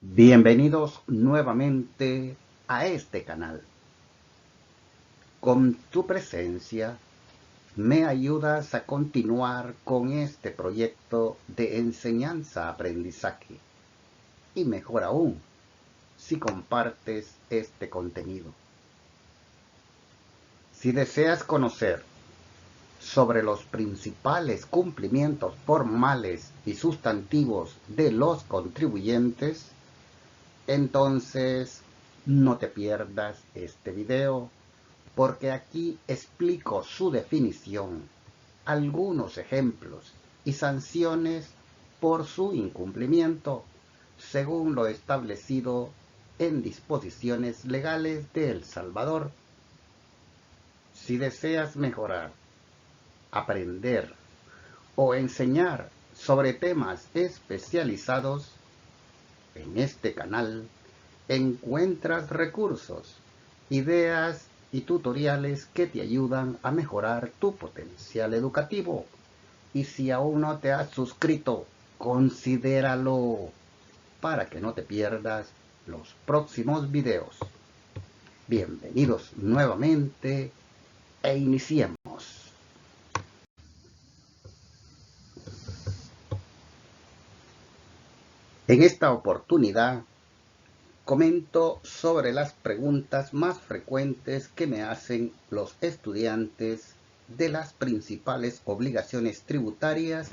Bienvenidos nuevamente a este canal. Con tu presencia me ayudas a continuar con este proyecto de enseñanza-aprendizaje y mejor aún, si compartes este contenido. Si deseas conocer sobre los principales cumplimientos formales y sustantivos de los contribuyentes, entonces no te pierdas este video, porque aquí explico su definición, algunos ejemplos y sanciones por su incumplimiento, según lo establecido en disposiciones legales de El Salvador. Si deseas mejorar, aprender o enseñar sobre temas especializados, en este canal encuentras recursos, ideas y tutoriales que te ayudan a mejorar tu potencial educativo. Y si aún no te has suscrito, considéralo para que no te pierdas los próximos videos. Bienvenidos nuevamente e iniciemos. En esta oportunidad comento sobre las preguntas más frecuentes que me hacen los estudiantes de las principales obligaciones tributarias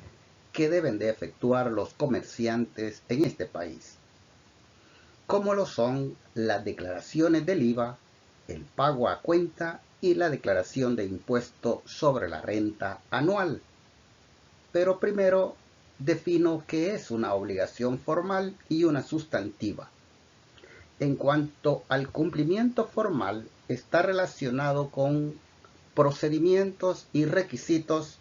que deben de efectuar los comerciantes en este país, como lo son las declaraciones del IVA, el pago a cuenta y la declaración de impuesto sobre la renta anual. Pero primero defino qué es una obligación formal y una sustantiva. En cuanto al cumplimiento formal, está relacionado con procedimientos y requisitos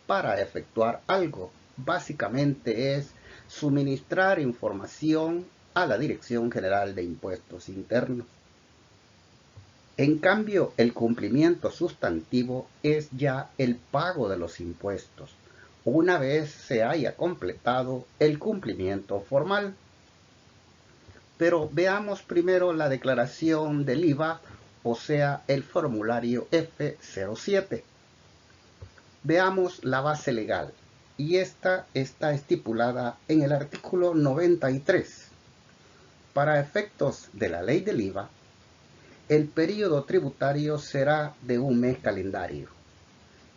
para efectuar algo. Básicamente es suministrar información a la Dirección General de Impuestos Internos. En cambio, el cumplimiento sustantivo es ya el pago de los impuestos, una vez se haya completado el cumplimiento formal. Pero veamos primero la declaración del IVA, o sea, el formulario F07. Veamos la base legal, y esta está estipulada en el artículo 93. Para efectos de la ley del IVA, el período tributario será de un mes calendario.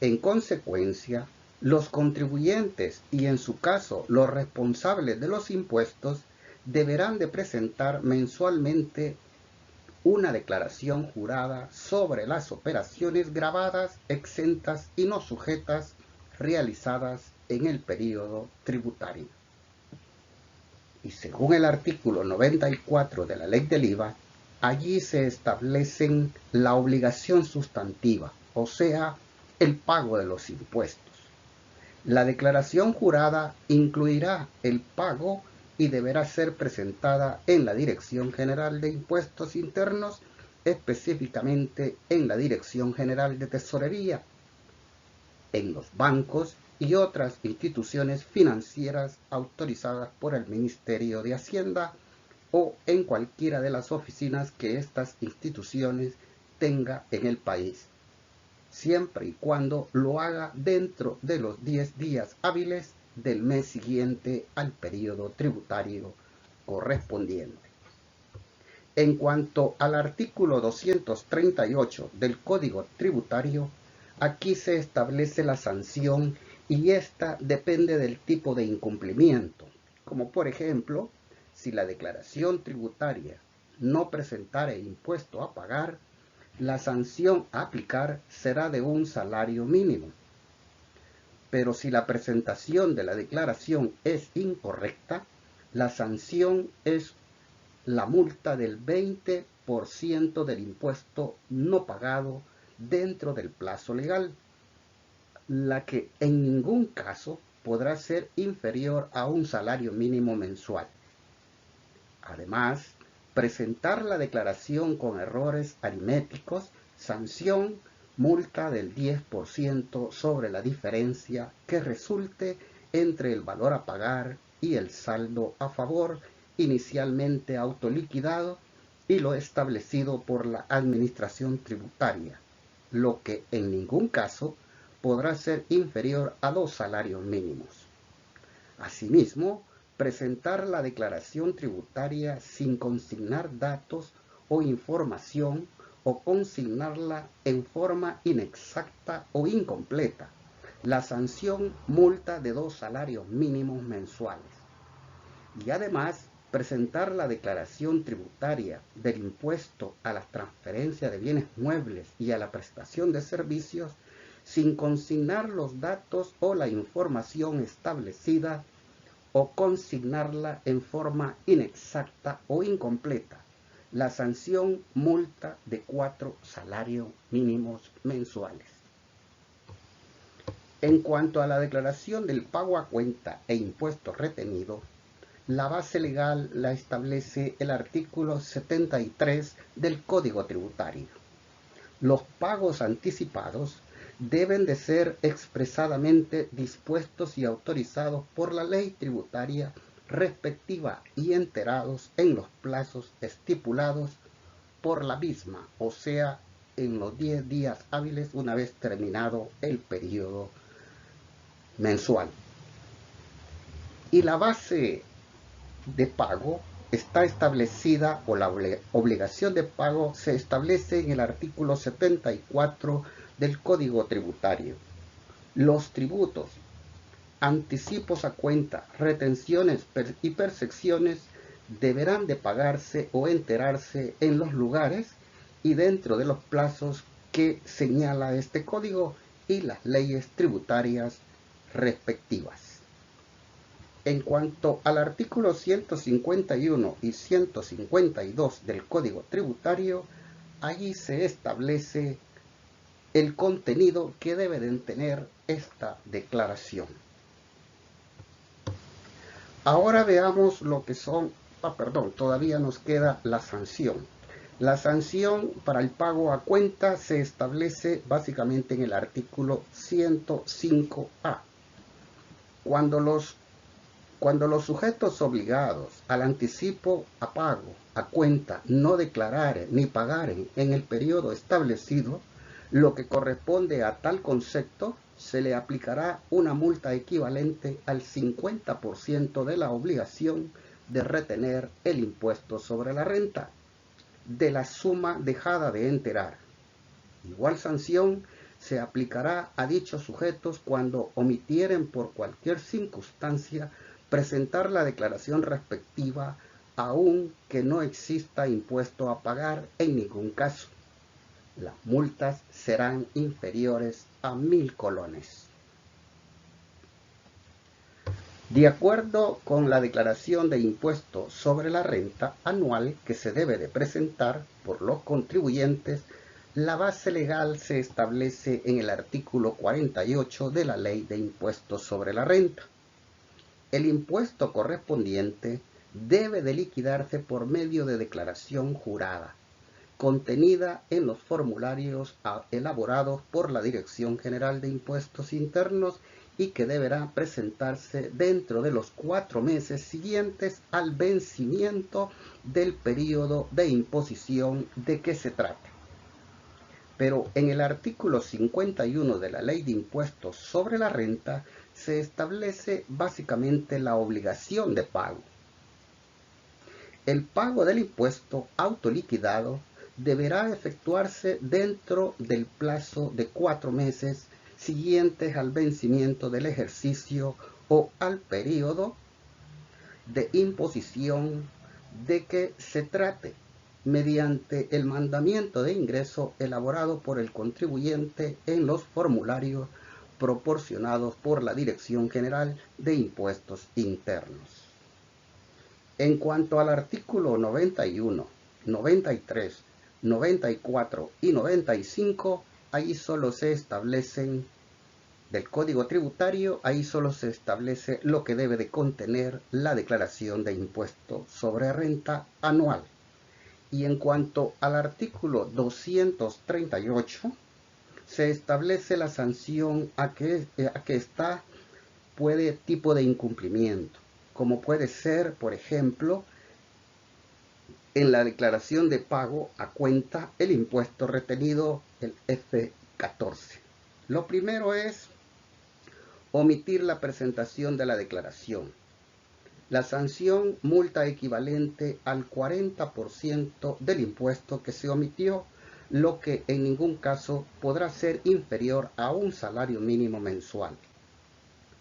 En consecuencia, los contribuyentes y en su caso los responsables de los impuestos deberán de presentar mensualmente una declaración jurada sobre las operaciones grabadas, exentas y no sujetas realizadas en el período tributario. Y según el artículo 94 de la Ley del IVA, allí se establecen la obligación sustantiva, o sea, el pago de los impuestos. La declaración jurada incluirá el pago y deberá ser presentada en la Dirección General de Impuestos Internos, específicamente en la Dirección General de Tesorería, en los bancos y otras instituciones financieras autorizadas por el Ministerio de Hacienda o en cualquiera de las oficinas que estas instituciones tenga en el país, siempre y cuando lo haga dentro de los 10 días hábiles del mes siguiente al periodo tributario correspondiente. En cuanto al artículo 238 del Código Tributario, aquí se establece la sanción y esta depende del tipo de incumplimiento, como por ejemplo, si la declaración tributaria no presentare impuesto a pagar, la sanción a aplicar será de un salario mínimo. Pero si la presentación de la declaración es incorrecta, la sanción es la multa del 20% del impuesto no pagado dentro del plazo legal, la que en ningún caso podrá ser inferior a un salario mínimo mensual. Además, presentar la declaración con errores aritméticos, sanción, multa del 10% sobre la diferencia que resulte entre el valor a pagar y el saldo a favor inicialmente autoliquidado y lo establecido por la Administración Tributaria, lo que en ningún caso podrá ser inferior a 2 salarios mínimos. Asimismo, presentar la declaración tributaria sin consignar datos o información o consignarla en forma inexacta o incompleta. La sanción multa de 2 salarios mínimos mensuales. Y además, presentar la declaración tributaria del impuesto a la transferencia de bienes muebles y a la prestación de servicios sin consignar los datos o la información establecida o consignarla en forma inexacta o incompleta. La sanción multa de 4 salarios mínimos mensuales. En cuanto a la declaración del pago a cuenta e impuesto retenido, la base legal la establece el artículo 73 del Código Tributario. Los pagos anticipados deben de ser expresadamente dispuestos y autorizados por la ley tributaria respectiva y enterados en los plazos estipulados por la misma, o sea, en los 10 días hábiles una vez terminado el periodo mensual. Y la base de pago está establecida, o la obligación de pago se establece en el artículo 74 del Código Tributario. Los tributos, anticipos a cuenta, retenciones y percepciones deberán de pagarse o enterarse en los lugares y dentro de los plazos que señala este código y las leyes tributarias respectivas. En cuanto al artículo 151 y 152 del Código Tributario, allí se establece el contenido que debe de tener esta declaración. Ahora veamos lo que son, todavía nos queda la sanción. La sanción para el pago a cuenta se establece básicamente en el artículo 105A. Cuando los sujetos obligados al anticipo a pago a cuenta no declararen ni pagaren en el periodo establecido lo que corresponde a tal concepto, se le aplicará una multa equivalente al 50% de la obligación de retener el impuesto sobre la renta de la suma dejada de enterar. Igual sanción se aplicará a dichos sujetos cuando omitieren por cualquier circunstancia presentar la declaración respectiva, aun que no exista impuesto a pagar en ningún caso. Las multas serán inferiores a 1.000 colones. De acuerdo con la declaración de impuesto sobre la renta anual que se debe de presentar por los contribuyentes, la base legal se establece en el artículo 48 de la Ley de Impuestos sobre la Renta. El impuesto correspondiente debe de liquidarse por medio de declaración jurada, contenida en los formularios elaborados por la Dirección General de Impuestos Internos y que deberá presentarse dentro de los 4 meses siguientes al vencimiento del periodo de imposición de que se trate. Pero en el artículo 51 de la Ley de Impuestos sobre la Renta se establece básicamente la obligación de pago. El pago del impuesto autoliquidado deberá efectuarse dentro del plazo de 4 meses siguientes al vencimiento del ejercicio o al periodo de imposición de que se trate, mediante el mandamiento de ingreso elaborado por el contribuyente en los formularios proporcionados por la Dirección General de Impuestos Internos. En cuanto al artículo 91, 93, 94 y 95, ahí solo se establecen del Código Tributario, ahí solo se establece lo que debe de contener la declaración de impuesto sobre renta anual. Y en cuanto al artículo 238, se establece la sanción a que tipo de incumplimiento, como puede ser, por ejemplo, en la declaración de pago a cuenta el impuesto retenido, el F14. Lo primero es omitir la presentación de la declaración. La sanción multa equivalente al 40% del impuesto que se omitió, lo que en ningún caso podrá ser inferior a un salario mínimo mensual.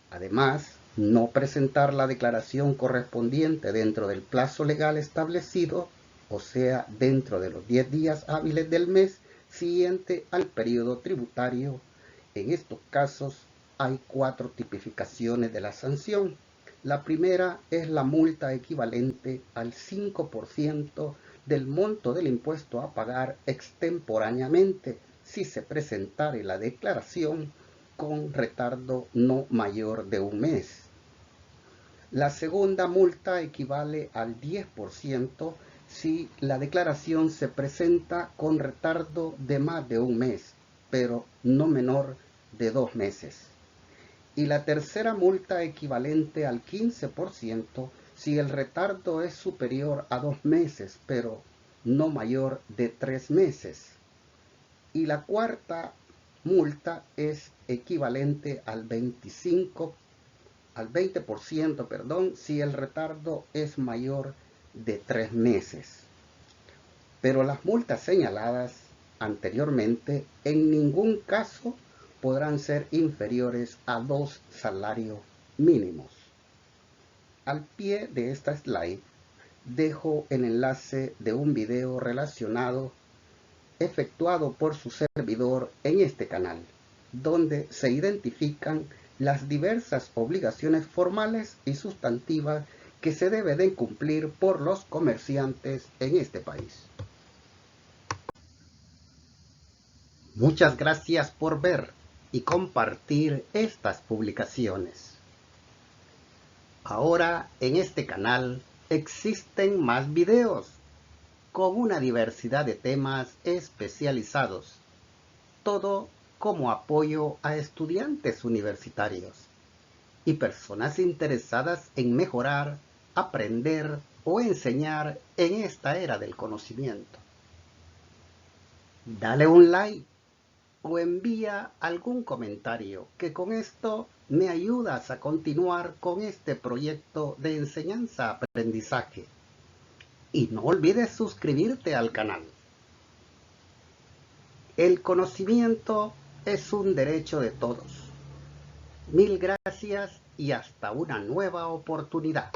Además, no presentar la declaración correspondiente dentro del plazo legal establecido, o sea, dentro de los 10 días hábiles del mes siguiente al periodo tributario. En estos casos hay 4 tipificaciones de la sanción. La primera es la multa equivalente al 5% del monto del impuesto a pagar extemporáneamente si se presentare la declaración con retardo no mayor de un mes. La segunda multa equivale al 10% si la declaración se presenta con retardo de más de un mes, pero no menor de 2 meses. Y la tercera multa equivalente al 15% si el retardo es superior a 2 meses, pero no mayor de 3 meses. Y la cuarta multa es equivalente al 20% si el retardo es mayor de 3 meses. Pero las multas señaladas anteriormente en ningún caso podrán ser inferiores a 2 salarios mínimos. Al pie de esta slide dejo el enlace de un video relacionado efectuado por su servidor en este canal, donde se identifican las diversas obligaciones formales y sustantivas que se deben cumplir por los comerciantes en este país. Muchas gracias por ver y compartir estas publicaciones. Ahora en este canal existen más videos con una diversidad de temas especializados, todo como apoyo a estudiantes universitarios y personas interesadas en mejorar, aprender o enseñar en esta era del conocimiento. Dale un like o envía algún comentario, que con esto me ayudas a continuar con este proyecto de enseñanza-aprendizaje. Y no olvides suscribirte al canal. El conocimiento es un derecho de todos. Mil gracias y hasta una nueva oportunidad.